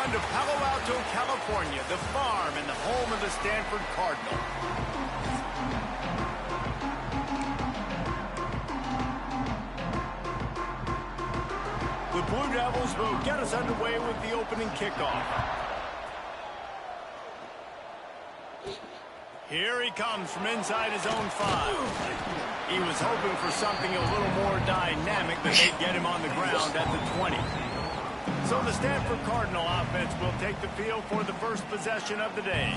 everyone, to Palo Alto, California, the farm and the home of the Stanford Cardinal. The Blue Devils will get us underway with the opening kickoff. Here he comes from inside his own 5. He was hoping for something a little more dynamic that they'd get him on the ground at the 20. So the Stanford Cardinal offense will take the field for the first possession of the day.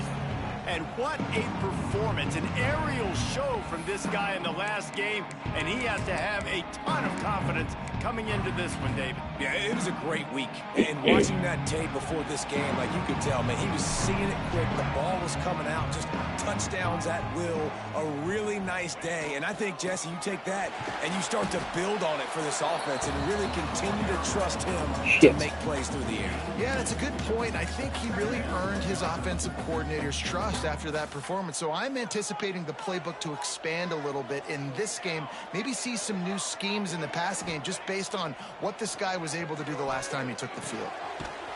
And what a performance, an aerial show from this guy in the last game, and he has to have a ton of confidence coming into this one, David. Yeah, it was a great week. And watching that tape before this game, like you could tell, man, he was seeing it quick. The ball was coming out, just touchdowns at will. A really nice day. And I think, Jesse, you take that and you start to build on it for this offense and really continue to trust him to make plays through the air. Yeah, that's a good point. I think he really earned his offensive coordinator's trust after that performance. So I'm anticipating the playbook to expand a little bit in this game. Maybe see some new schemes in the passing game just based on what this guy was able to do the last time he took the field.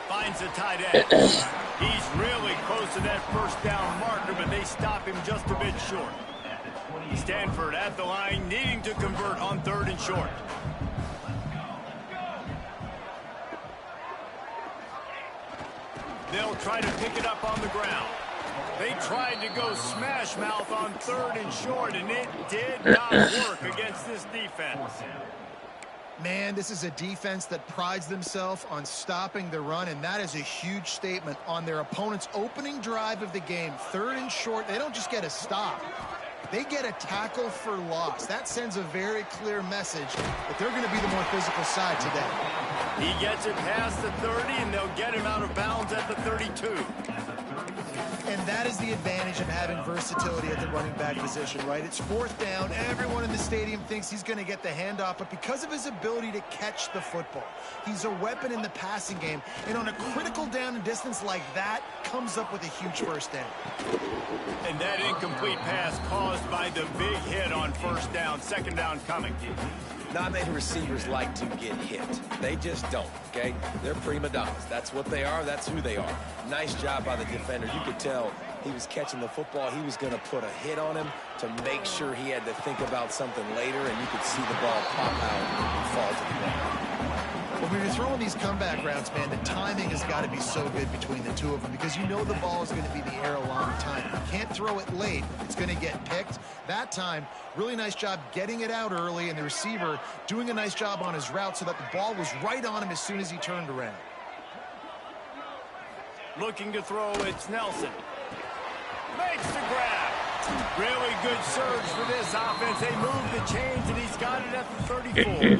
Finds the tight end. He's really close to that first down marker, but they stop him just a bit short. Stanford at the line, needing to convert on 3rd and short. They'll try to pick it up on the ground. They tried to go smash mouth on 3rd and short, and it did not work against this defense. Man, this is a defense that prides themselves on stopping the run, and that is a huge statement on their opponent's opening drive of the game. 3rd and short, they don't just get a stop. They get a tackle for loss. That sends a very clear message that they're going to be the more physical side today. He gets it past the 30, and they'll get him out of bounds at the 32. And that is the advantage of having versatility at the running back position, right? It's 4th down. Everyone in the stadium thinks he's going to get the handoff, but because of his ability to catch the football, he's a weapon in the passing game. And on a critical down and distance like that, comes up with a huge first down. And that incomplete pass caused by the big hit on 1st down. 2nd down coming. Not many receivers like to get hit. They just don't, okay? They're prima donnas. That's what they are. That's who they are. Nice job by the defender. You could tell he was catching the football. He was going to put a hit on him to make sure he had to think about something later, and you could see the ball pop out and fall to the ground. Well, when you're throwing these comeback routes, man, the timing has got to be so good between the two of them because you know the ball is going to be the air a long time. You can't throw it late. It's going to get picked. That time, really nice job getting it out early, and the receiver doing a nice job on his route so that the ball was right on him as soon as he turned around. Looking to throw, it's Nelson. Makes the grab. Really good surge for this offense. They move the chains, and he's got it at the 34.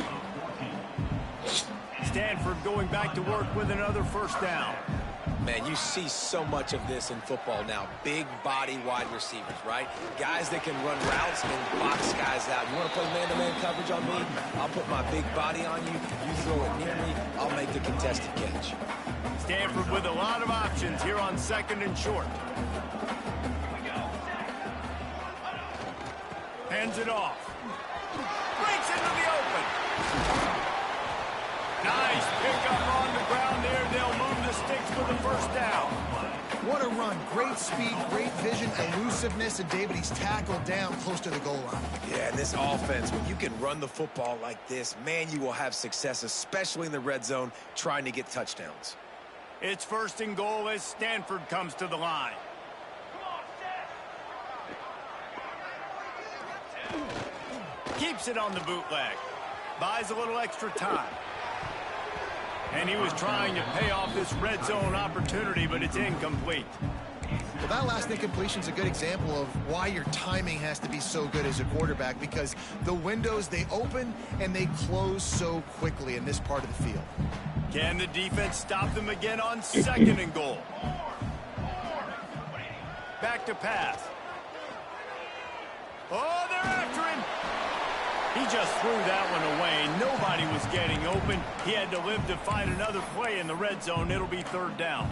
Stanford going back to work with another 1st down. Man, you see so much of this in football now. Big body wide receivers, right? Guys that can run routes and box guys out. You want to play man-to-man coverage on me? I'll put my big body on you. You throw it near me, I'll make the contested catch. Stanford with a lot of options here on 2nd and short. Hands it off. Breaks into the open. Nice pickup on the ground there. They'll move the sticks for the 1st down. What a run. Great speed, great vision, elusiveness, and David, he's tackled down close to the goal line. Yeah, this offense, when you can run the football like this, man, you will have success, especially in the red zone, trying to get touchdowns. It's 1st and goal as Stanford comes to the line. Keeps it on the bootleg. Buys a little extra time. And he was trying to pay off this red zone opportunity, but it's incomplete. Well, that last incompletion is a good example of why your timing has to be so good as a quarterback, because the windows, they open and they close so quickly in this part of the field. Can the defense stop them again on 2nd and goal? Back to pass. Oh, they're after him. He just threw that one away. Nobody was getting open. He had to live to find another play in the red zone. It'll be 3rd down.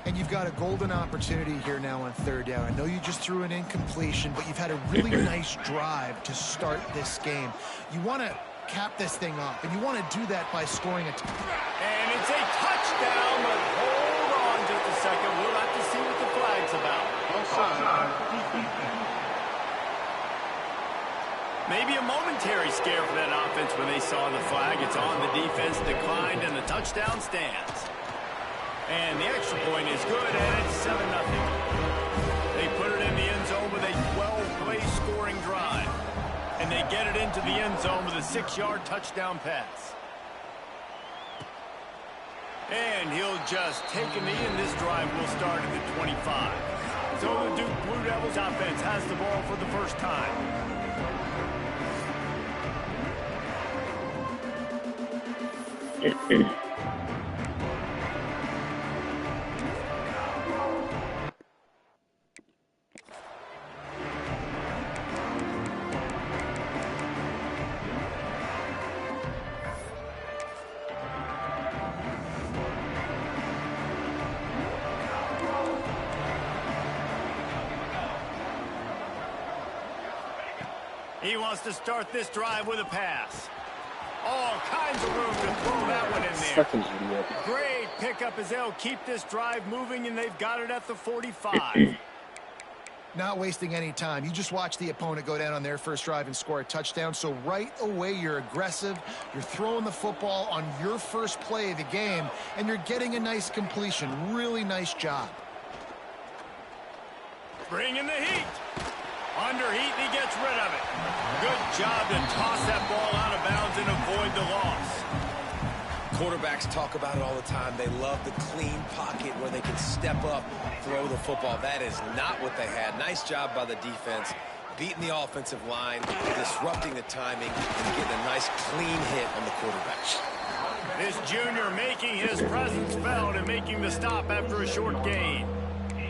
And you've got a golden opportunity here now on 3rd down. I know you just threw an incompletion, but you've had a really nice drive to start this game. You want to cap this thing off, and you want to do that by scoring a touchdown. And it's a touchdown, but hold momentary scare for that offense when they saw the flag. It's on, the defense declined, and the touchdown stands. And the extra point is good, and it's 7-0. They put it in the end zone with a 12-play scoring drive. And they get it into the end zone with a 6-yard touchdown pass. And he'll just take a knee, and this drive will start at the 25. So the Duke Blue Devils offense has the ball for the first time. He wants to start this drive with a pass. All kinds of room to throw that one in there. Fucking idiot. Great pickup as they'll keep this drive moving, and they've got it at the 45. Not wasting any time. You just watch the opponent go down on their first drive and score a touchdown. So right away, you're aggressive. You're throwing the football on your first play of the game, and you're getting a nice completion. Really nice job. Bringing the heat. Under heat, and he gets rid of it. Good job to toss that ball out of bounds and avoid the loss. Quarterbacks talk about it all the time. They love the clean pocket where they can step up, throw the football. That is not what they had. Nice job by the defense, beating the offensive line, disrupting the timing, and getting a nice clean hit on the quarterback. This junior making his presence felt and making the stop after a short gain.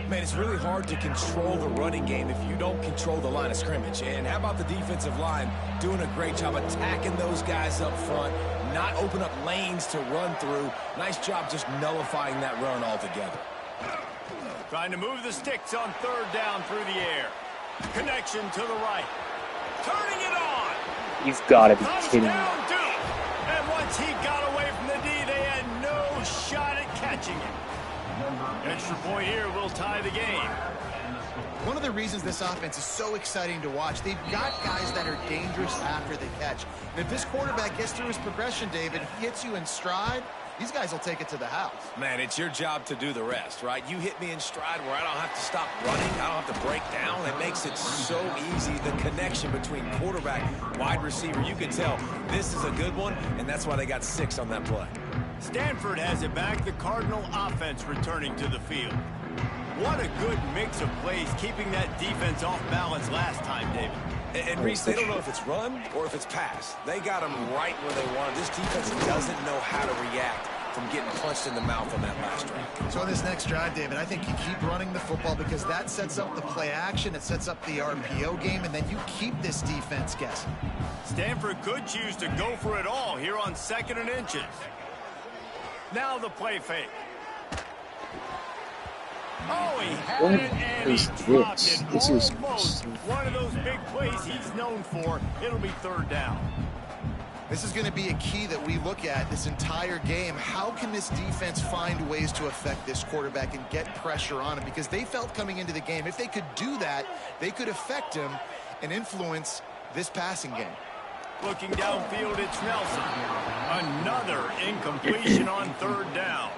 Man, it's really hard to control the running game if you don't control the line of scrimmage. And how about the defensive line doing a great job attacking those guys up front, not open up lanes to run through. Nice job just nullifying that run altogether. Trying to move the sticks on third down through the air. Connection to the right. Turning it on. You've got to be kidding me. Touchdown Duke. And once he got away from the D, they had no shot at catching it. Extra point here will tie the game. One of the reasons this offense is so exciting to watch, they've got guys that are dangerous after the catch. And if this quarterback gets through his progression, David, he hits you in stride, these guys will take it to the house. Man, it's your job to do the rest, right? You hit me in stride where I don't have to stop running. I don't have to break down. It makes it so easy. The connection between quarterback, wide receiver, you can tell this is a good one, and that's why they got 6 on that play. Stanford has it back. The Cardinal offense returning to the field. What a good mix of plays, keeping that defense off balance last time, David. And Reese, they don't know if it's run or if it's pass. They got them right where they want them. This defense doesn't know how to react from getting punched in the mouth on that last drive. So on this next drive, David, I think you keep running the football because that sets up the play action, it sets up the RPO game, and then you keep this defense guessing. Stanford could choose to go for it all here on 2nd and inches. Now the play fake. Oh, he had it and he dropped it. Almost one of those big plays he's known for. It'll be 3rd down. This is going to be a key that we look at this entire game. How can this defense find ways to affect this quarterback and get pressure on him? Because they felt coming into the game, if they could do that, they could affect him and influence this passing game. Looking downfield, it's Nelson. Another incompletion on 3rd down.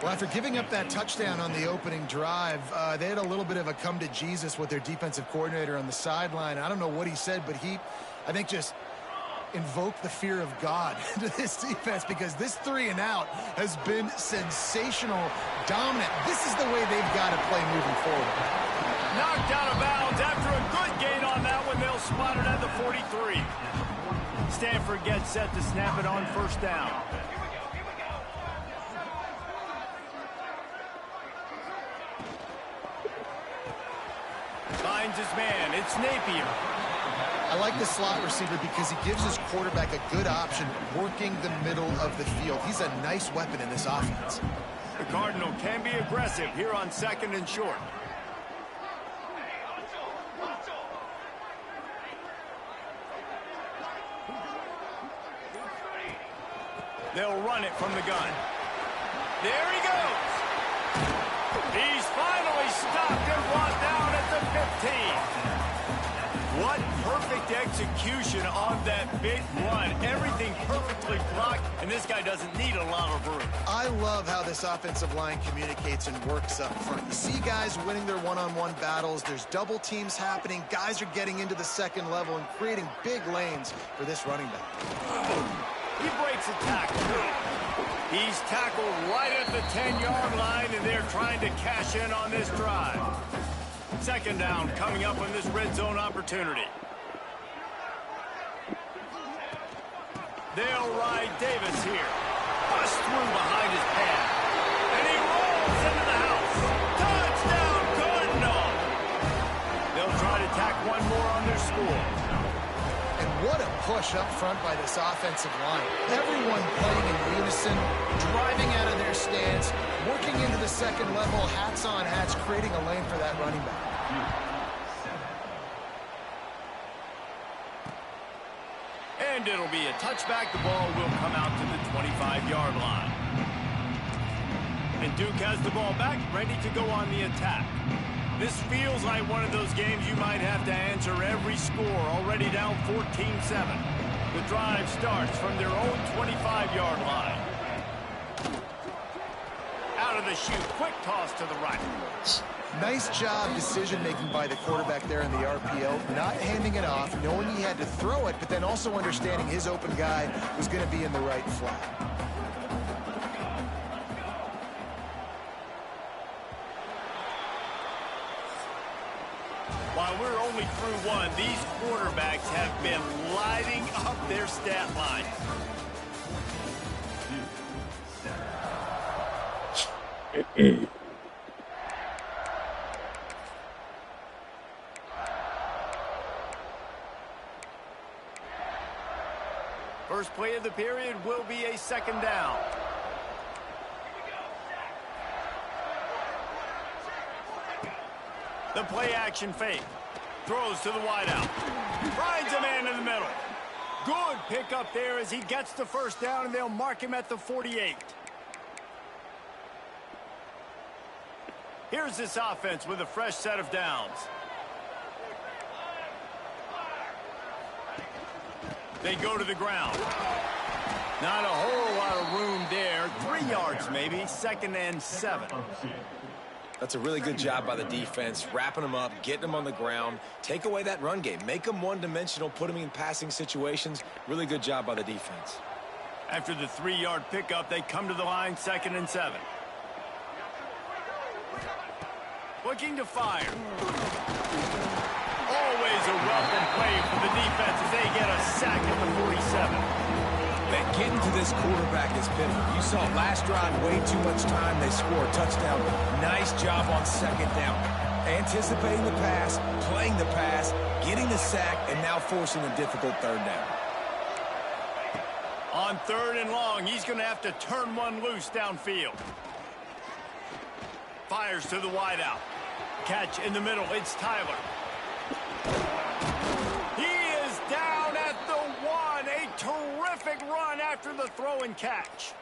Well, after giving up that touchdown on the opening drive, they had a little bit of a come to Jesus with their defensive coordinator on the sideline. I don't know what he said, but he, I think, just invoked the fear of God into this defense because this 3 and out has been sensational, dominant. This is the way they've got to play moving forward. Knocked out of bounds after a good gain on that one. They'll spot it at the 43. Stanford gets set to snap it on 1st down. Finds his man. It's Napier. I like the slot receiver because he gives his quarterback a good option working the middle of the field. He's a nice weapon in this offense. The Cardinal can be aggressive here on 2nd and short. They'll run it from the gun. There he goes. He's finally stopped and brought down at the 15. What perfect execution on that big run. Everything perfectly blocked, and this guy doesn't need a lot of room. I love how this offensive line communicates and works up front. You see guys winning their one-on-one battles. There's double teams happening. Guys are getting into the second level and creating big lanes for this running back. He breaks a tackle. He's tackled right at the 10-yard line, and they're trying to cash in on this drive. Second down coming up on this red zone opportunity. They'll ride Davis here. Bust through behind his pad. And he rolls into the house. Touchdown, Cardinal! They'll try to tack one more on their score. And what a push up front by this offensive line. Everyone playing in unison, driving out of their stance, working into the second level, hats on hats, creating a lane for that running back. And it'll be a touchback. The ball will come out to the 25-yard line. And Duke has the ball back, ready to go on the attack. This feels like one of those games you might have to answer every score, already down 14-7. The drive starts from their own 25-yard line. Out of the chute, quick toss to the right. Nice job decision-making by the quarterback there in the RPO, not handing it off, knowing he had to throw it, but then also understanding his open guy was going to be in the right flat. While we're only through one, these quarterbacks have been lighting up their stat line. First play of the period will be a second down. The play action fake. Throws to the wideout. Finds a man in the middle. Good pickup there as he gets the first down, and they'll mark him at the 48. Here's this offense with a fresh set of downs. They go to the ground. Not a whole lot of room there. 3 yards maybe. 2nd and 7. That's a really good job by the defense, wrapping them up, getting them on the ground, take away that run game, make them one-dimensional, put them in passing situations. Really good job by the defense. After the 3-yard pickup, they come to the line, 2nd and 7. Looking to fire. Always a welcome play for the defense as they get a sack at the 47. Man, getting to this quarterback is pivotal. You saw last drive, way too much time. They score a touchdown. Nice job on second down. Anticipating the pass, playing the pass, getting the sack, and now forcing a difficult third down. On 3rd and long, he's going to have to turn one loose downfield. Fires to the wideout. Catch in the middle. It's Tyler. He is down at the 1. A terrific run after the throw and catch.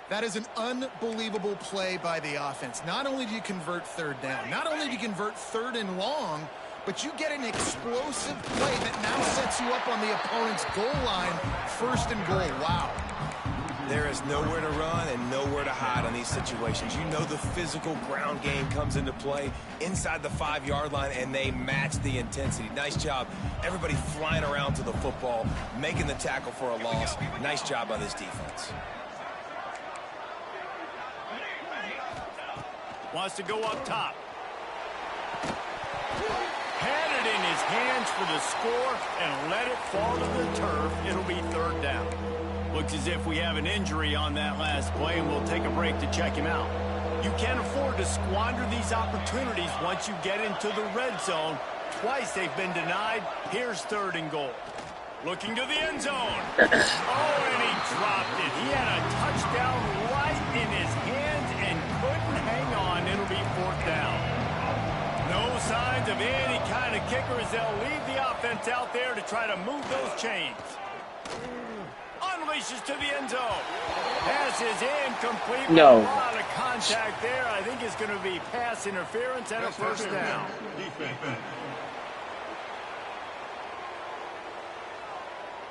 That is an unbelievable play by the offense. Not only do you convert 3rd down, not only do you convert 3rd and long, but you get an explosive play that now sets you up on the opponent's goal line, 1st and goal. Wow. There is nowhere to run and nowhere to hide on these situations. You know the physical ground game comes into play inside the 5-yard line, and they match the intensity. Nice job. Everybody flying around to the football, making the tackle for a loss. Nice job by this defense. Wants to go up top. Had it in his hands for the score and let it fall to the turf. It'll be 3rd down. Looks as if we have an injury on that last play, and we'll take a break to check him out. You can't afford to squander these opportunities once you get into the red zone. Twice they've been denied. Here's 3rd and goal. Looking to the end zone. Oh, and he dropped it. He had a touchdown right in his hands and couldn't hang on. It'll be 4th down. No signs of any kind of kicker as they'll leave the offense out there to try to move those chains. Unleashes to the end zone. Pass is incomplete. No. A lot of contact there. I think it's going to be pass interference and a 1st down.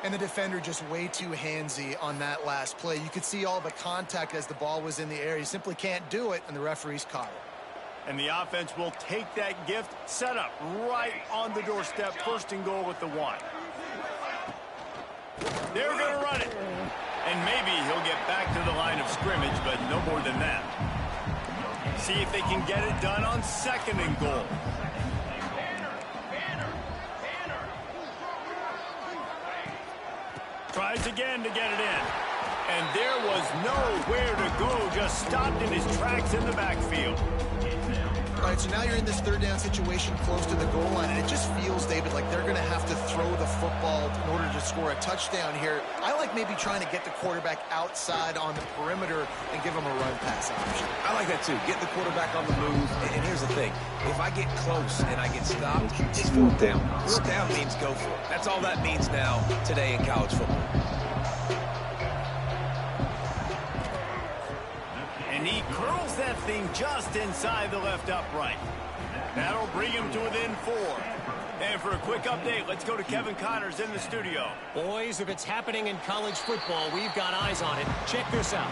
And the defender just way too handsy on that last play. You could see all the contact as the ball was in the air. He simply can't do it, and the referee's caught it. And the offense will take that gift, set up right on the doorstep, first and goal at the 1. They're going to run it. And maybe he'll get back to the line of scrimmage, but no more than that. See if they can get it done on second and goal. Tries again to get it in. And there was nowhere to go, just stopped in his tracks in the backfield. All right, so now you're in this third down situation close to the goal line, and it just feels, David, like they're going to have to throw the football in order to score a touchdown here. I like maybe trying to get the quarterback outside on the perimeter and give him a run-pass option. I like that, too. Get the quarterback on the move. And here's the thing. If I get close and I get stopped, it's fourth down. Fourth down means go for it. That's all that means now today in college football. And he curls that thing just inside the left upright. That'll bring him to within 4. And for a quick update, let's go to Kevin Connors in the studio. Boys, if it's happening in college football, we've got eyes on it. Check this out.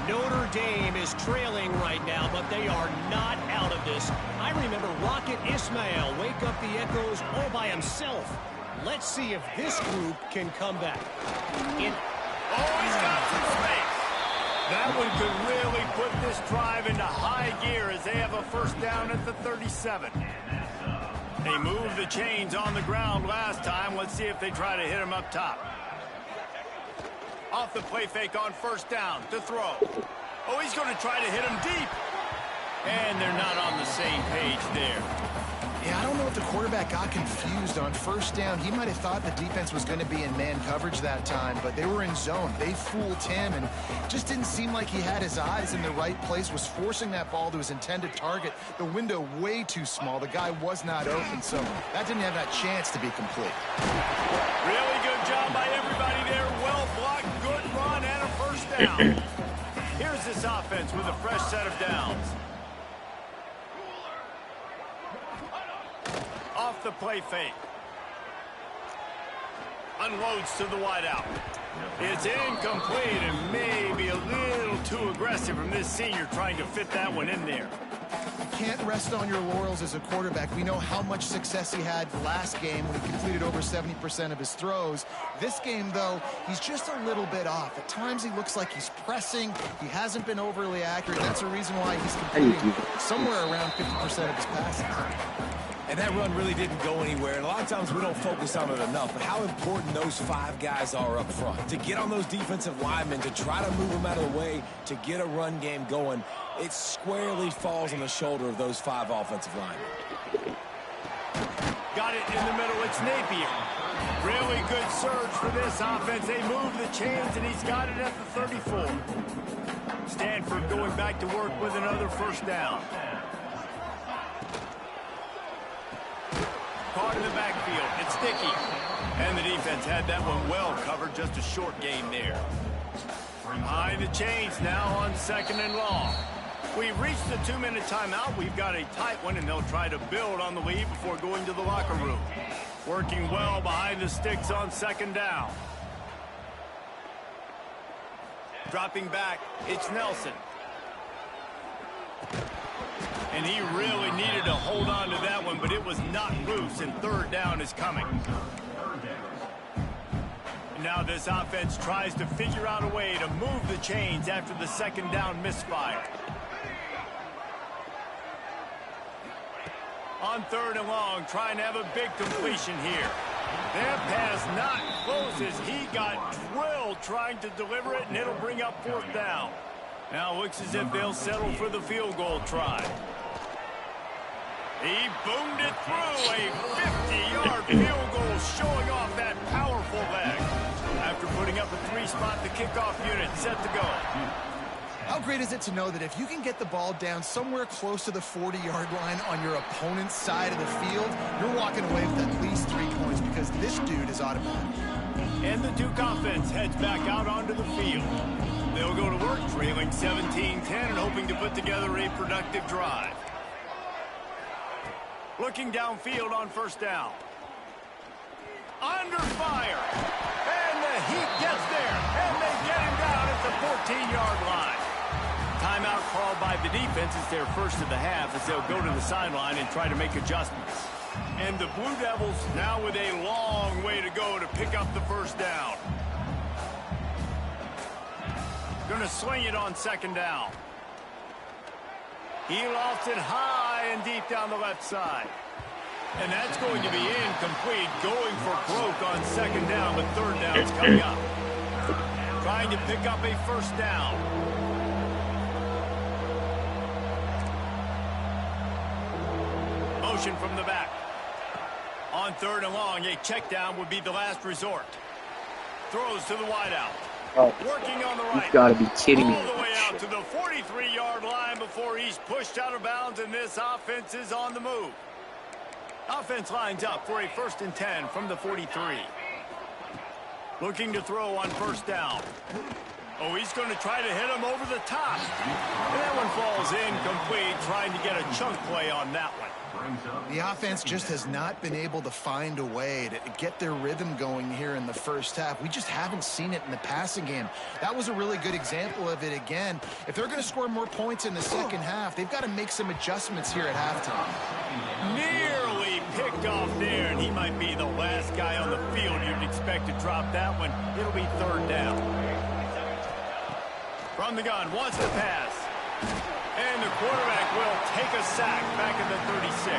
Notre Dame is trailing right now, but they are not out of this. I remember Rocket Ismail wake up the echoes all by himself. Let's see if this group can come back. Oh, he's got some space. That one could really put this drive into high gear as they have a first down at the 37. They moved the chains on the ground last time. Let's see if they try to hit him up top. Off the play fake on first down to throw. Oh, he's going to try to hit him deep. And they're not on the same page there. Yeah, I don't know if the quarterback got confused on first down. He might have thought the defense was going to be in man coverage that time, but they were in zone. They fooled him, and just didn't seem like he had his eyes in the right place, was forcing that ball to his intended target. The window way too small. The guy was not open, so that didn't have that chance to be complete. Really good job by everybody there. Well blocked, good run, and a first down. Here's this offense with a fresh set of downs. Off the play fake. Unloads to the wideout. It's incomplete and maybe a little too aggressive from this senior trying to fit that one in there. You can't rest on your laurels as a quarterback. We know how much success he had last game when he completed over 70% of his throws. This game, though, he's just a little bit off. At times he looks like he's pressing. He hasn't been overly accurate. That's a reason why he's completing somewhere around 50% of his passes. And that run really didn't go anywhere. And a lot of times we don't focus on it enough. But how important those 5 guys are up front. To get on those defensive linemen, to try to move them out of the way, to get a run game going, it squarely falls on the shoulder of those 5 offensive linemen. Got it in the middle. It's Napier. Really good surge for this offense. They move the chains, and he's got it at the 34. Stanford going back to work with another first down. Caught in the backfield. It's Dickey. And the defense had that one well covered. Just a short gain there. Behind the chains now on second and long. We've reached the 2-minute timeout. We've got a tight one, and they'll try to build on the lead before going to the locker room. Working well behind the sticks on second down. Dropping back, it's Nelson. And he really needed to hold on to that one, but it was not loose, and third down is coming. Now this offense tries to figure out a way to move the chains after the second down misfire. On third and long, trying to have a big completion here. That pass not close as he got drilled trying to deliver it, and it'll bring up fourth down. Now it looks as if they'll settle for the field goal try. He boomed it through a 50-yard field goal, showing off that powerful leg. After putting up a 3-spot, the kickoff unit set to go. How great is it to know that if you can get the ball down somewhere close to the 40-yard line on your opponent's side of the field, you're walking away with at least 3 points because this dude is automatic. And the Duke offense heads back out onto the field. They'll go to work trailing 17-10 and hoping to put together a productive drive. Looking downfield on first down. Under fire. He gets there, and they get him down at the 14-yard line. Timeout called by the defense is their first of the half as they'll go to the sideline and try to make adjustments. And the Blue Devils now with a long way to go to pick up the first down. Going to swing it on second down. He lofts it high and deep down the left side. And that's going to be incomplete, going for broke on second down, but third down's coming up. Trying to pick up a first down. Motion from the back. On third and long, a check down would be the last resort. Throws to the wideout. Oh, Working on the right. you've got to be kidding me. All the way out to the 43-yard line before he's pushed out of bounds, and this offense is on the move. Offense lines up for a 1st and 10 from the 43. Looking to throw on first down. Oh, he's going to try to hit him over the top. And that one falls incomplete, trying to get a chunk play on that one. The offense just has not been able to find a way to get their rhythm going here in the first half. We just haven't seen it in the passing game. That was a really good example of it again. If they're going to score more points in the second half, they've got to make some adjustments here at halftime. Nearly picked off there, and he might be the last guy on the field you'd expect to drop that one. It'll be third down. From the gun, wants to pass. And the quarterback will take a sack back at the 36.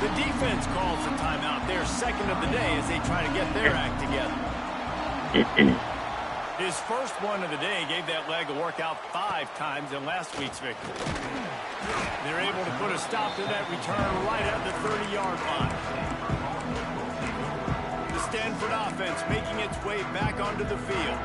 The defense calls a timeout. Their second of the day as they try to get their act together. His first one of the day gave that leg a workout 5 times in last week's victory. They're able to put a stop to that return right at the 30-yard line. The Stanford offense making its way back onto the field.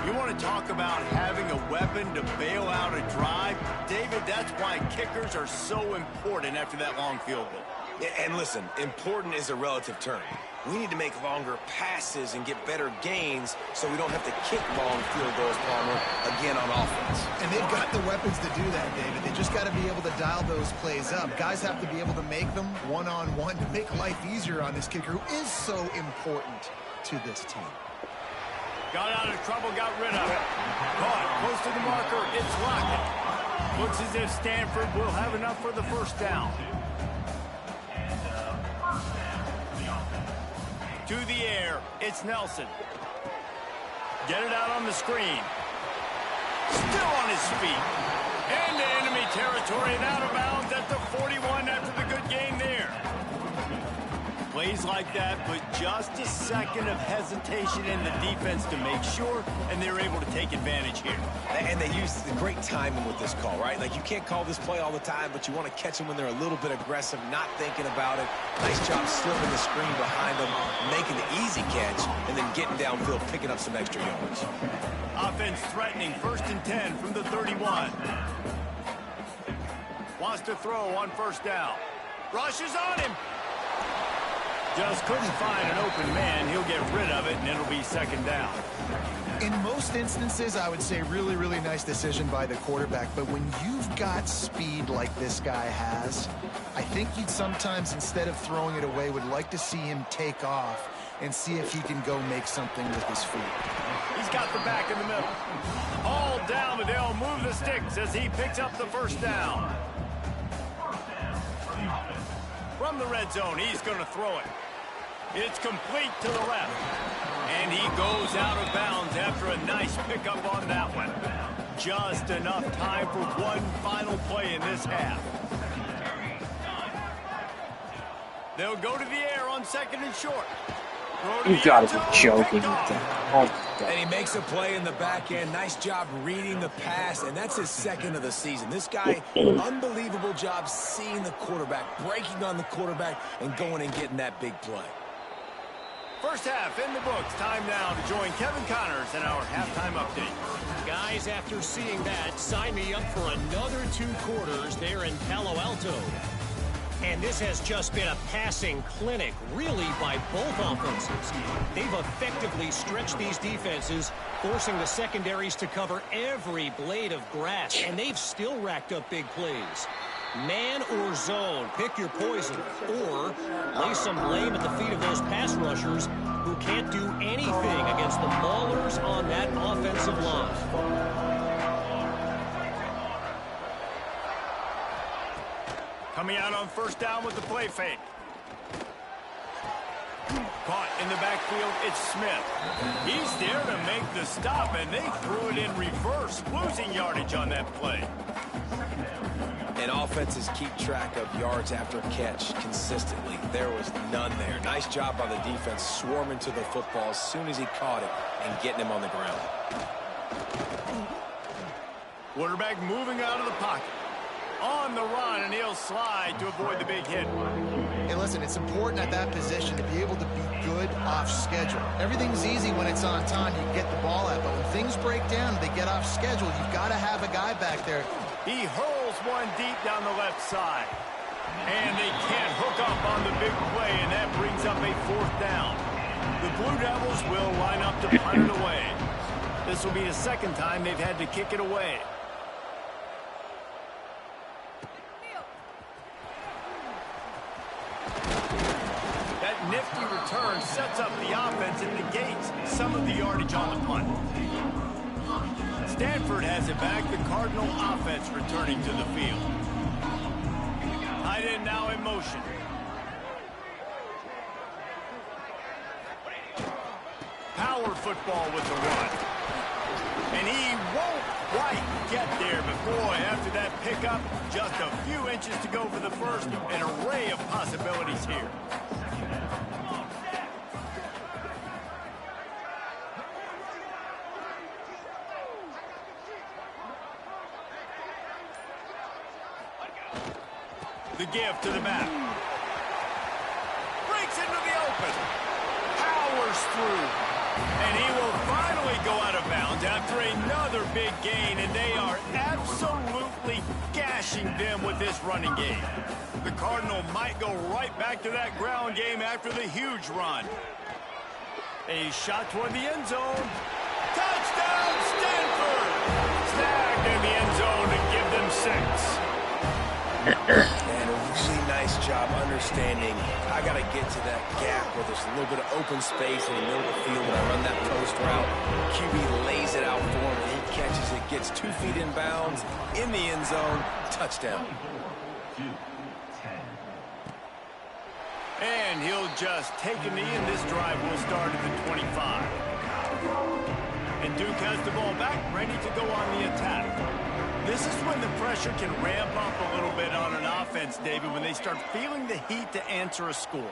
You want to talk about having a weapon to bail out a drive? David, that's why kickers are so important after that long field goal. Yeah, and listen, important is a relative term. We need to make longer passes and get better gains so we don't have to kick long field goals, Palmer, again on offense. And they've got the weapons to do that, David. They just got to be able to dial those plays up. Guys have to be able to make them one-on-one to make life easier on this kicker who is so important to this team. Got out of trouble, got rid of it. Caught, close to the marker, it's Lockett. Looks as if Stanford will have enough for the first down. To the air, it's Nelson. Get it out on the screen. Still on his feet. Into enemy territory and out of bounds at the 41 after the good game there. Plays like that, but just a second of hesitation in the defense to make sure, and they're able to take advantage here. And they use the great timing with this call, right? Like, you can't call this play all the time, but you want to catch them when they're a little bit aggressive, not thinking about it. Nice job slipping the screen behind them, making the easy catch, and then getting downfield, picking up some extra yards. Offense threatening, 1st and 10 from the 31. Wants to throw on first down. Rushes on him. Just couldn't find an open man. He'll get rid of it, and it'll be second down. In most instances, I would say really, really nice decision by the quarterback. But when you've got speed like this guy has, I think you'd sometimes, instead of throwing it away, would like to see him take off and see if he can go make something with his feet. He's got the back in the middle. All down, but they'll move the sticks as he picks up the first down. From the red zone, he's going to throw it. It's complete to the left. And he goes out of bounds after a nice pickup on that one. Just enough time for one final play in this half. They'll go to the air on second and short. You've got to be joking with that. Oh, my God. And he makes a play in the back end. Nice job reading the pass, and that's his second of the season. This guy, unbelievable job seeing the quarterback, breaking on the quarterback, and going and getting that big play. First half in the books. Time now to join Kevin Connors in our halftime update. Guys, after seeing that, sign me up for another 2 quarters there in Palo Alto. And this has just been a passing clinic, really, by both offenses. They've effectively stretched these defenses, forcing the secondaries to cover every blade of grass, and they've still racked up big plays. Man or zone, pick your poison. Or lay some blame at the feet of those pass rushers who can't do anything against the maulers on that offensive line. Coming out on first down with the play fake. Caught in the backfield, it's Smith. He's there to make the stop, and they threw it in reverse, losing yardage on that play. And offenses keep track of yards after catch consistently. There was none there. Nice job by the defense swarming to the football as soon as he caught it and getting him on the ground. Quarterback moving out of the pocket. On the run, and he'll slide to avoid the big hit. Hey, listen, it's important at that position to be able to be good off schedule. Everything's easy when it's on time. You get the ball out, but when things break down and they get off schedule, you've got to have a guy back there. He hurls one deep down the left side. And they can't hook up on the big play, and that brings up a fourth down. The Blue Devils will line up to punt it away. This will be the second time they've had to kick it away. That nifty return sets up the offense and negates some of the yardage on the punt. Stanford has it back. The Cardinal offense returning to the field. Tight end now in motion. Power football with the run. And he won't quite get there, but boy, after that pickup, just a few inches to go for the first. An array of possibilities here. The give to the back. Breaks into the open. Powers through. And he will finally go out of bounds after another big gain, and they are absolutely gashing them with this running game. The Cardinal might go right back to that ground game after the huge run. A shot toward the end zone. Touchdown, Stanford! Snagged in the end zone to give them 6. And a really nice job understanding I got to get to that gap where there's a little bit of open space in the middle of the field when I run that post route. QB lays it out for him, and he catches it, gets 2 feet in bounds, in the end zone, touchdown. And he'll just take a knee, and this drive will start at the 25. And Duke has the ball back, ready to go on the attack. This is when the pressure can ramp up a little bit on an offense, David, when they start feeling the heat to answer a score.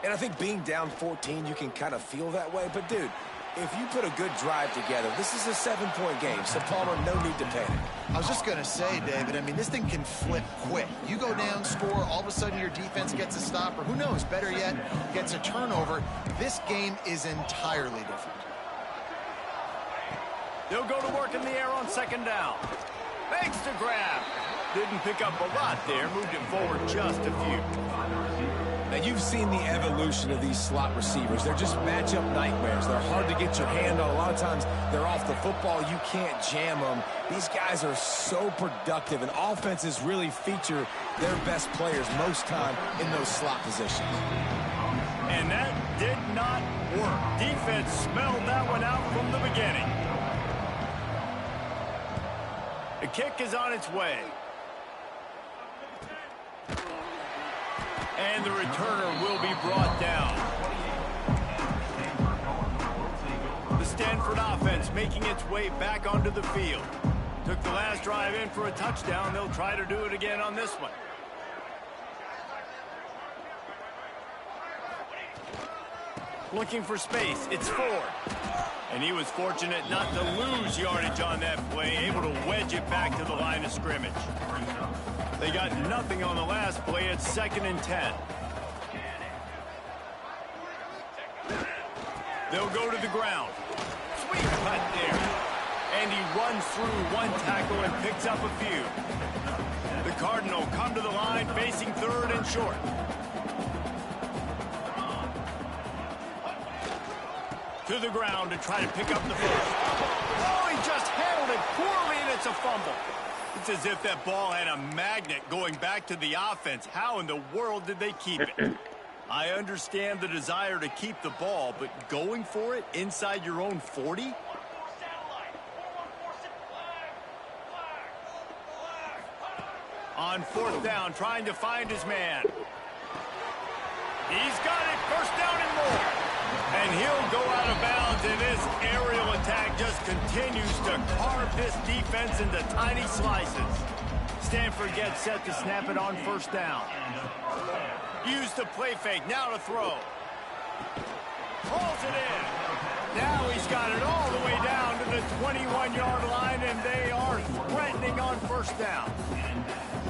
And I think being down 14, you can kind of feel that way. But, dude, if you put a good drive together, this is a 7-point game. So, Palmer, no need to panic. I was just going to say, David, I mean, this thing can flip quick. You go down, score, all of a sudden your defense gets a stop, or who knows, better yet, gets a turnover. This game is entirely different. They'll go to work in the air on second down. Makes the grab. Didn't pick up a lot there. Moved it forward just a few. Now, you've seen the evolution of these slot receivers. They're just matchup nightmares. They're hard to get your hand on. A lot of times, they're off the football. You can't jam them. These guys are so productive, and offenses really feature their best players most time in those slot positions. And that did not work. Defense smelled that one out from the beginning. The kick is on its way. And the returner will be brought down. The Stanford offense making its way back onto the field. Took the last drive in for a touchdown. They'll try to do it again on this one. Looking for space. It's Ford. And he was fortunate not to lose yardage on that play, able to wedge it back to the line of scrimmage. They got nothing on the last play. It's 2nd and 10. They'll go to the ground. Sweet cut there. And he runs through one tackle and picks up a few. The Cardinal come to the line facing 3rd and short. To the ground to try to pick up the first. Oh, he just handled it poorly, and it's a fumble. It's as if that ball had a magnet going back to the offense. How in the world did they keep it? I understand the desire to keep the ball, but going for it inside your own 40? On fourth down, trying to find his man. He's got it, first down and more. And he'll go out of bounds, and this aerial attack just continues to carve this defense into tiny slices. Stanford gets set to snap it on first down. Use the play fake, now to throw. Pulls it in. Now he's got it all the way down to the 21-yard line, and they are threatening on first down.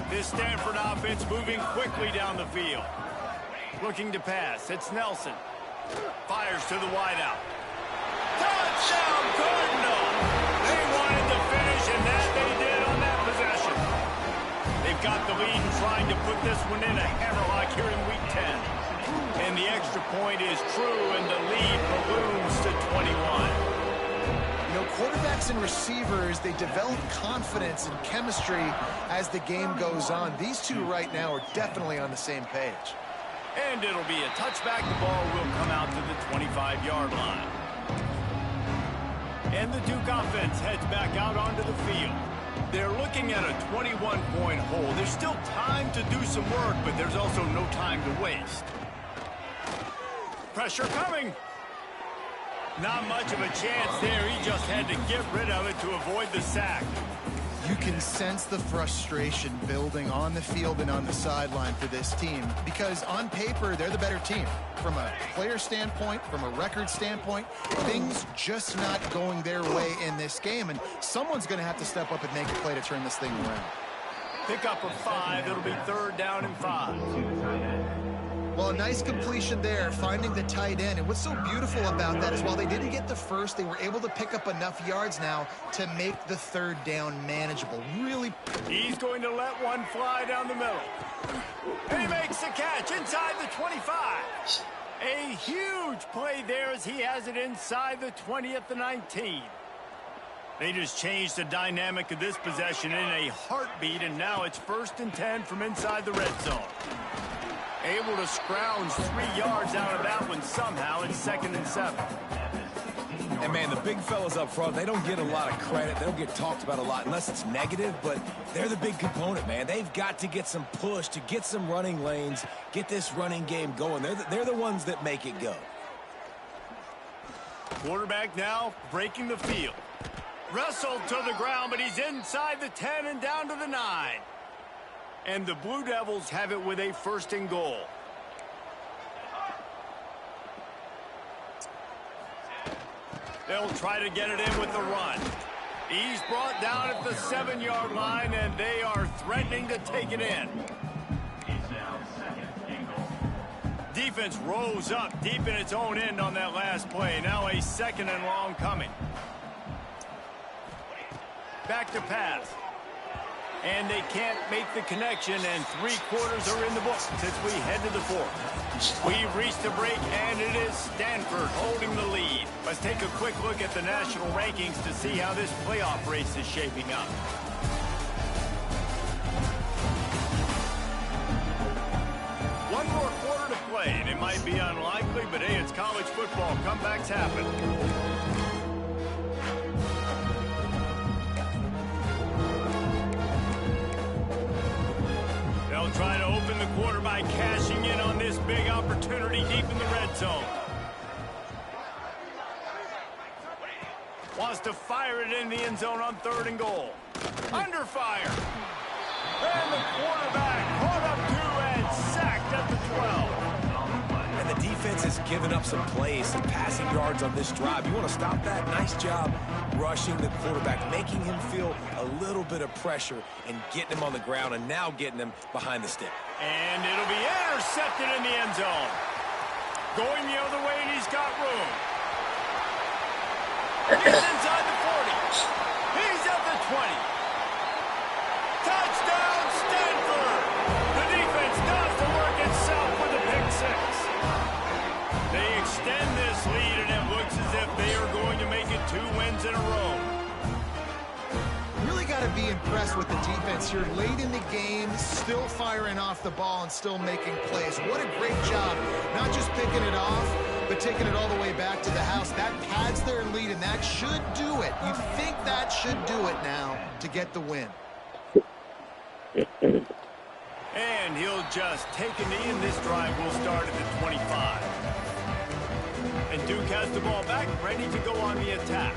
This Stanford offense moving quickly down the field. Looking to pass. It's Nelson. Fires to the wideout. Touchdown, Cardinal! They wanted to finish, and that they did on that possession. They've got the lead and trying to put this one in a hammerlock here in Week 10. And the extra point is true, and the lead balloons to 21. You know, quarterbacks and receivers, they develop confidence and chemistry as the game goes on. These two right now are definitely on the same page. And it'll be a touchback. The ball will come out to the 25-yard line. And the Duke offense heads back out onto the field. They're looking at a 21-point hole. There's still time to do some work, but there's also no time to waste. Pressure coming. Not much of a chance there. He just had to get rid of it to avoid the sack. You can sense the frustration building on the field and on the sideline for this team because on paper, they're the better team. From a player standpoint, from a record standpoint, things just not going their way in this game, and someone's going to have to step up and make a play to turn this thing around. Pick up a 5. It'll be 3rd down and 5. Well, a nice completion there, finding the tight end. And what's so beautiful about that is while they didn't get the first, they were able to pick up enough yards now to make the 3rd down manageable. Really. He's going to let one fly down the middle. And he makes the catch inside the 25. A huge play there as he has it inside the 20 at the 19. They just changed the dynamic of this possession in a heartbeat, and now it's 1st and 10 from inside the red zone. Able to scrounge 3 yards out of that one somehow. It's 2nd and 7. And, man, the big fellas up front, they don't get a lot of credit. They don't get talked about a lot unless it's negative, but they're the big component, man. They've got to get some push, to get some running lanes, get this running game going. They're the ones that make it go. Quarterback now breaking the field. Wrestled to the ground, but he's inside the 10 and down to the 9. And the Blue Devils have it with a 1st and goal. They'll try to get it in with the run. He's brought down at the 7-yard line, and they are threatening to take it in. Defense rose up deep in its own end on that last play. Now a 2nd and long coming. Back to pass. And they can't make the connection, and 3 quarters are in the books as we head to the 4th. We've reached the break, and it is Stanford holding the lead. Let's take a quick look at the national rankings to see how this playoff race is shaping up. One more quarter to play, and it might be unlikely, but hey, it's college football. Comebacks happen. They'll try to open the quarter by cashing in on this big opportunity deep in the red zone. Wants to fire it in the end zone on 3rd and goal. Under fire. And the quarterback caught up to and sacked at the 12. And the defense has given up some plays, some passing yards on this drive. You want to stop that? Nice job rushing the quarterback, making him feel a little bit of pressure and getting him on the ground and now getting him behind the stick. And it'll be intercepted in the end zone. Going the other way, and he's got room. He's inside the 40. He's at the 20. Touchdown, Stanford! The defense does the work itself with a pick 6. They extend this lead, and it looks as if they are going to make it 2 wins in a row. Really got got to be impressed with the defense here. Late in the game, still firing off the ball and still making plays. What a great job. Not just picking it off, but taking it all the way back to the house. That pads their lead, and that should do it. You think that should do it now to get the win. And he'll just take a knee, and this drive will start at the 25. And Duke has the ball back, ready to go on the attack.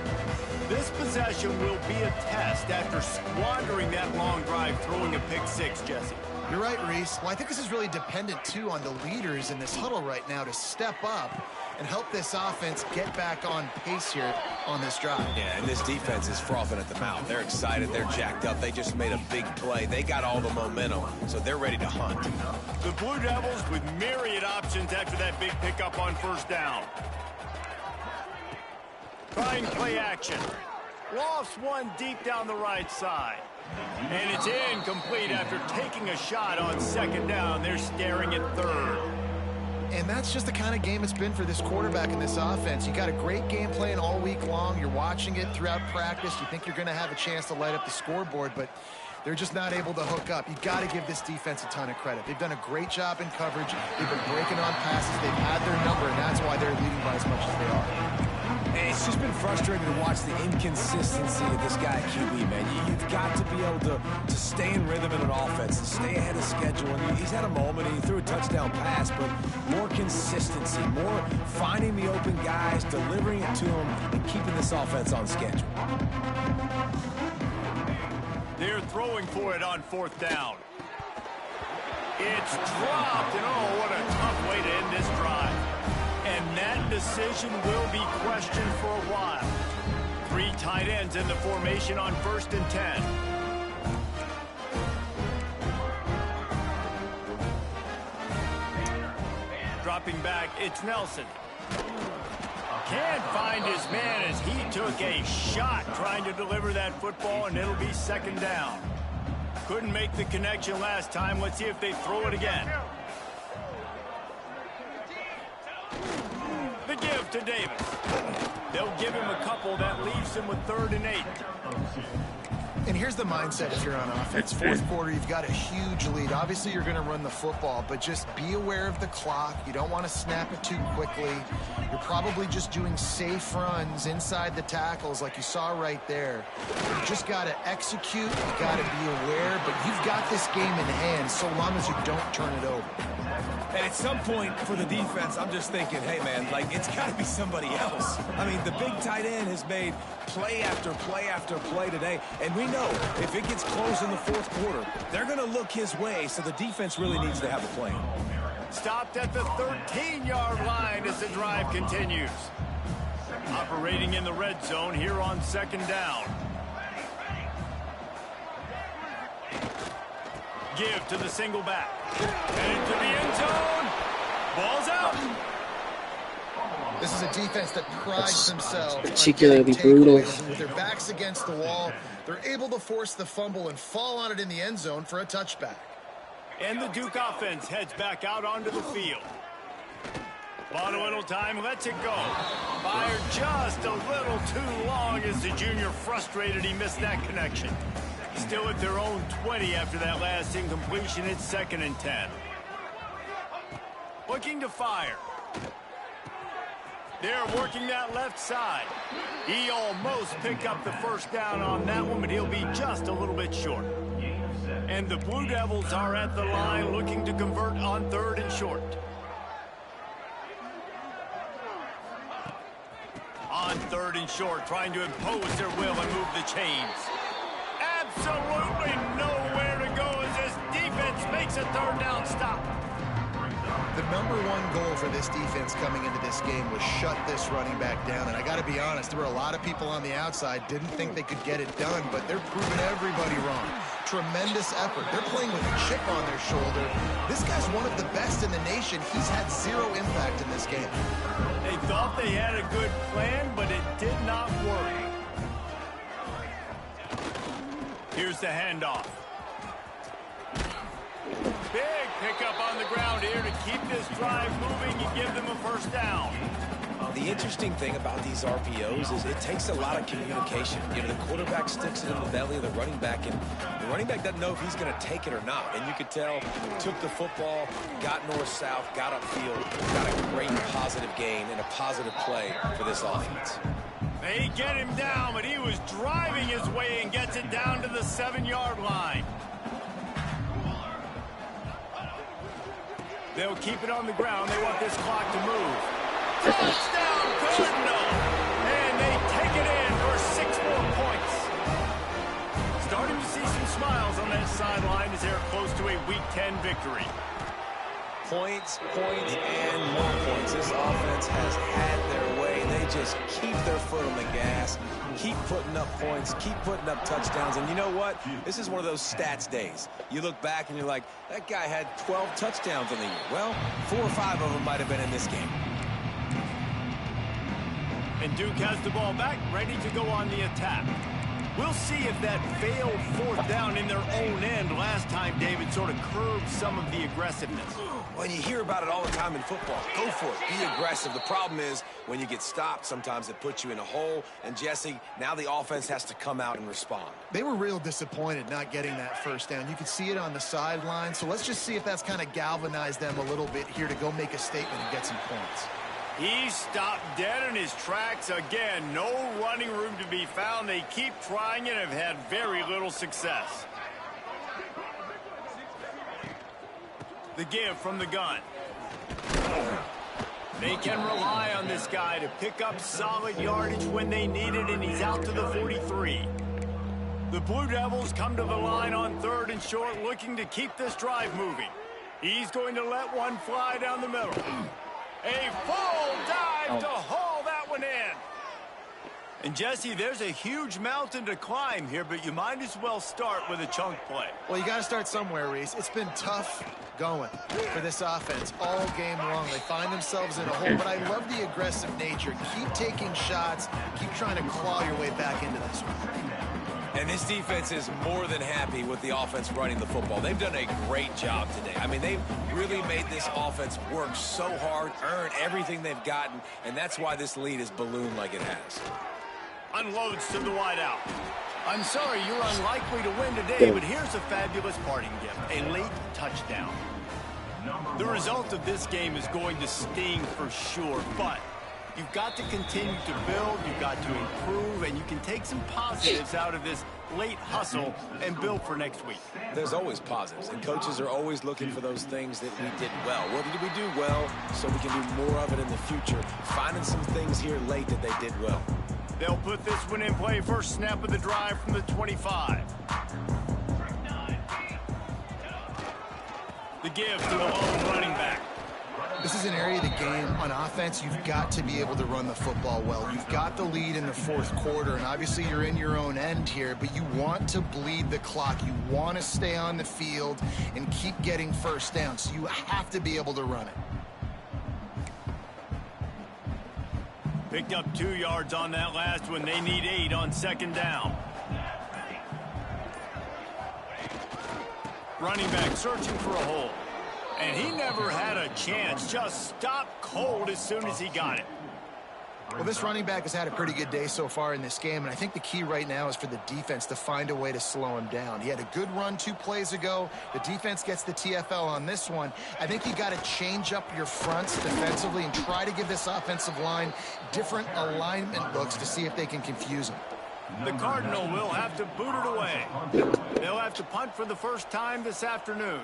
This possession will be a test after squandering that long drive, throwing a pick six, Jesse. You're right, Reese. Well, I think this is really dependent, too, on the leaders in this huddle right now to step up and help this offense get back on pace here on this drive. Yeah, and this defense is frothing at the mouth. They're excited. They're jacked up. They just made a big play. They got all the momentum, so they're ready to hunt. The Blue Devils with myriad options after that big pickup on first down. Trying play action. Lofts one deep down the right side. And it's incomplete after taking a shot on second down. They're staring at third. And that's just the kind of game it's been for this quarterback and this offense. You got a great game plan all week long. You're watching it throughout practice. You think you're going to have a chance to light up the scoreboard, but they're just not able to hook up. You got to give this defense a ton of credit. They've done a great job in coverage. They've been breaking on passes. They've had their number, and that's why they're leading by as much as they are. And it's just been frustrating to watch the inconsistency of this guy at QB, man. You've got to be able to stay in rhythm in an offense and stay ahead of schedule. And he's had a moment, and he threw a touchdown pass, but more consistency, more finding the open guys, delivering it to them, and keeping this offense on schedule. They're throwing for it on fourth down. It's dropped, and oh, what a tough way to end this drive. And that decision will be questioned for a while. 3 tight ends in the formation on 1st and 10. Dropping back, it's Nelson. Can't find his man as he took a shot trying to deliver that football, and it'll be second down. Couldn't make the connection last time. Let's see if they throw it again. The give to Davis. They'll give him a couple. That leaves him with 3rd and 8. And here's the mindset if you're on offense. Fourth quarter, you've got a huge lead. Obviously, you're going to run the football, but just be aware of the clock. You don't want to snap it too quickly. You're probably just doing safe runs inside the tackles like you saw right there. You just got to execute. You got to be aware, but you've got this game in hand so long as you don't turn it over. And at some point for the defense, I'm just thinking, hey, man, like, it's got to be somebody else. I mean, the big tight end has made play after play after play today. And we know if it gets close in the fourth quarter, they're going to look his way, so the defense really needs to have a plan. Stopped at the 13-yard line as the drive continues. Operating in the red zone here on second down. Give to the single back. And into the end zone. Ball's out. This is a defense that prides themselves particularly on getting brutal. takeaways. With their backs against the wall, they're able to force the fumble and fall on it in the end zone for a touchback. And the Duke offense heads back out onto the field. Bought a little time, lets it go. Fired just a little too long as the junior frustrated he missed that connection. Still at their own 20 after that last incompletion. It's 2nd and 10. Looking to fire. They're working that left side. He almost picked up the first down on that one, but he'll be just a little bit short. And the Blue Devils are at the line looking to convert on 3rd and short. On 3rd and short, trying to impose their will and move the chains. Absolutely nowhere to go as this defense makes a 3rd down stop. The #1 goal for this defense coming into this game was shut this running back down. And I got to be honest, there were a lot of people on the outside didn't think they could get it done, but they're proving everybody wrong. Tremendous effort. They're playing with a chip on their shoulder. This guy's one of the best in the nation. He's had 0 impact in this game. They thought they had a good plan, but it did not work. Here's the handoff. Big pickup on the ground here to keep this drive moving and give them a first down. The interesting thing about these RPOs is it takes a lot of communication. You know, the quarterback sticks it in the belly of the running back, and the running back doesn't know if he's going to take it or not. And you could tell, took the football, got north-south, got upfield, got a great positive gain and a positive play for this offense. They get him down, but he was driving his way and gets it down to the 7-yard line. They'll keep it on the ground. They want this clock to move. Touchdown, Cardinal! And they take it in for 6 more points. Starting to see some smiles on that sideline as they're close to a Week 10 victory. Points, and more points. This offense has had their way. They just keep their foot on the gas, keep putting up points, keep putting up touchdowns. And you know what? This is one of those stats days. You look back and you're like, that guy had 12 touchdowns in the year. Well, 4 or 5 of them might have been in this game. And Duke has the ball back, ready to go on the attack. We'll see if that failed 4th down in their own end last time, David, sort of curbed some of the aggressiveness. Well, you hear about it all the time in football. Go for it. Be aggressive. The problem is when you get stopped, sometimes it puts you in a hole. And, Jesse, now the offense has to come out and respond. They were real disappointed not getting that 1st down. You could see it on the sideline. So let's just see if that's kind of galvanized them a little bit here to go make a statement and get some points. He stopped dead in his tracks again. No running room to be found. They keep trying and have had very little success. The give from the gun. They can rely on this guy to pick up solid yardage when they need it, and he's out to the 43. The Blue Devils come to the line on 3rd and short, looking to keep this drive moving. He's going to let one fly down the middle. A full dive to haul that one in. And, Jesse, there's a huge mountain to climb here, but you might as well start with a chunk play. Well, you got to start somewhere, Reese. It's been tough going for this offense all game long. They find themselves in a hole, but I love the aggressive nature. Keep taking shots. Keep trying to claw your way back into this one. And this defense is more than happy with the offense running the football. They've done a great job today. I mean, they've really made this offense work so hard, earn everything they've gotten, and that's why this lead is ballooned like it has. Unloads to the wideout. I'm sorry, you're unlikely to win today, but here's a fabulous parting gift, a late touchdown. The result of this game is going to sting for sure, but you've got to continue to build, you've got to improve, and you can take some positives out of this late hustle and build for next week. There's always positives, and coaches are always looking for those things that we did well. What did we do well so we can do more of it in the future? Finding some things here late that they did well. They'll put this one in play. First snap of the drive from the 25. The give to the lone running back. This is an area of the game on offense you've got to be able to run the football well. You've got the lead in the 4th quarter, and obviously you're in your own end here, but you want to bleed the clock. You want to stay on the field and keep getting 1st down, so you have to be able to run it. Picked up 2 yards on that last one. They need 8 on 2nd down. Running back searching for a hole. And he never had a chance. Just stopped cold as soon as he got it. Well, this running back has had a pretty good day so far in this game, and I think the key right now is for the defense to find a way to slow him down. He had a good run 2 plays ago. The defense gets the TFL on this one. I think you got to change up your fronts defensively and try to give this offensive line different alignment looks to see if they can confuse him. The Cardinal will have to boot it away. They'll have to punt for the first time this afternoon.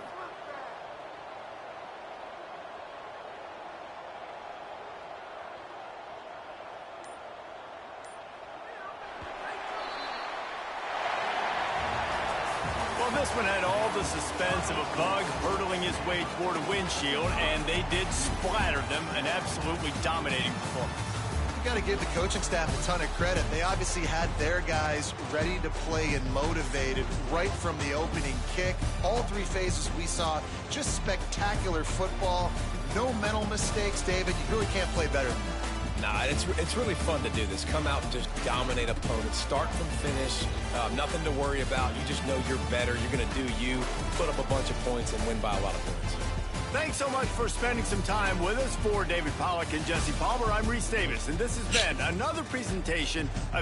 This one had all the suspense of a bug hurtling his way toward a windshield, and they did splatter them, an absolutely dominating performance. You got to give the coaching staff a ton of credit. They obviously had their guys ready to play and motivated right from the opening kick. All 3 phases we saw, just spectacular football. No mental mistakes, David. You really can't play better than that. Nah, it's really fun to do this. Come out and just dominate opponents. Start from finish. Nothing to worry about. You just know you're better. You're going to do you, put up a bunch of points, and win by a lot of points. Thanks so much for spending some time with us. For David Pollack and Jesse Palmer, I'm Reese Davis, and this has been another presentation of